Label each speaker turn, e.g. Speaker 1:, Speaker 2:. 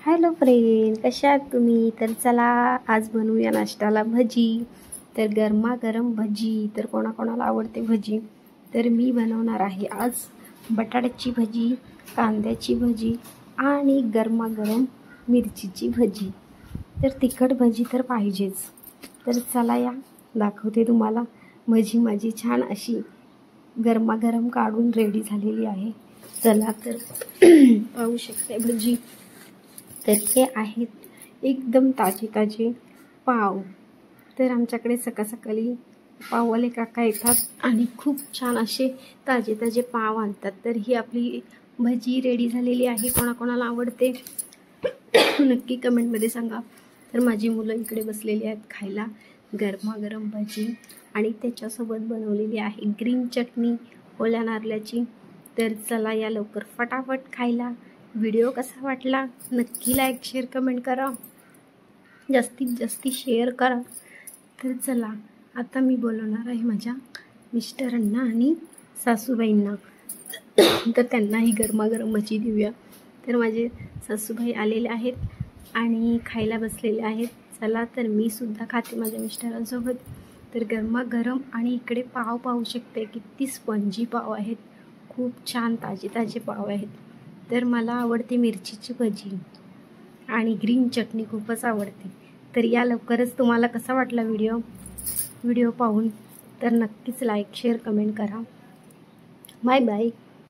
Speaker 1: Hello friend, कशा आहात तुम्ही? तर चला आज बनवूया नाश्त्याला भजी. तर गरमागरम भजी. तर कोणाकोणाला आवडते भजी? तर मी बनवणार आहे आज बटाट्याची भजी, कांद्याची भजी आणि गरमागरम मिरचीची भजी. तर तिखट भजी तर पाहिजेच. तर चला या दाखवते तुम्हाला. भजी माझी छान अशी गरमागरम काढून रेडी झालेली आहे. चला तर पाहू शकते भजी. तर हे आहेत एकदम ताजे ताजे पाव. तर आमच्याकडे सकाळी पाववाले काका येतात आणि खूप छान असे ताजे ताजे पाव आणतात. तर ही आपली भजी रेडी झालेली आहे. कोणाकोणाला आवडते नक्की कमेंटमध्ये सांगा. तर माझी मुलं इकडे बसलेली आहेत खायला गरमागरम भजी आणि त्याच्यासोबत बनवलेली आहे ग्रीन चटणी ओल्या नारळाची. तर चला या लवकर फटाफट खायला. व्हिडिओ कसा वाटला नक्की लाईक शेअर कमेंट करा, जास्तीत जास्त शेअर करा. तर चला आता मी बोलवणार आहे माझ्या मिस्टरांना आणि सासूबाईंना. तर त्यांनाही गरमागरम भजी देऊया. तर माझे सासूबाई आलेले आहेत आणि खायला बसलेले आहेत. चला तर मी सुद्धा खाते माझ्या मिस्टरांसोबत. तर गरमागरम आणि इकडे पाव पाहू शकते किती स्पंजी पाव आहेत. खूप छान ताजे ताजे पाव आहेत. तर मला आवडते मिरचीची भजी आणि ग्रीन चटणी खूपच आवडते. तर या लवकरच तुम्हाला कसा वाटला व्हिडिओ पाहून तर नक्कीच लाईक शेअर कमेंट करा. Bye bye.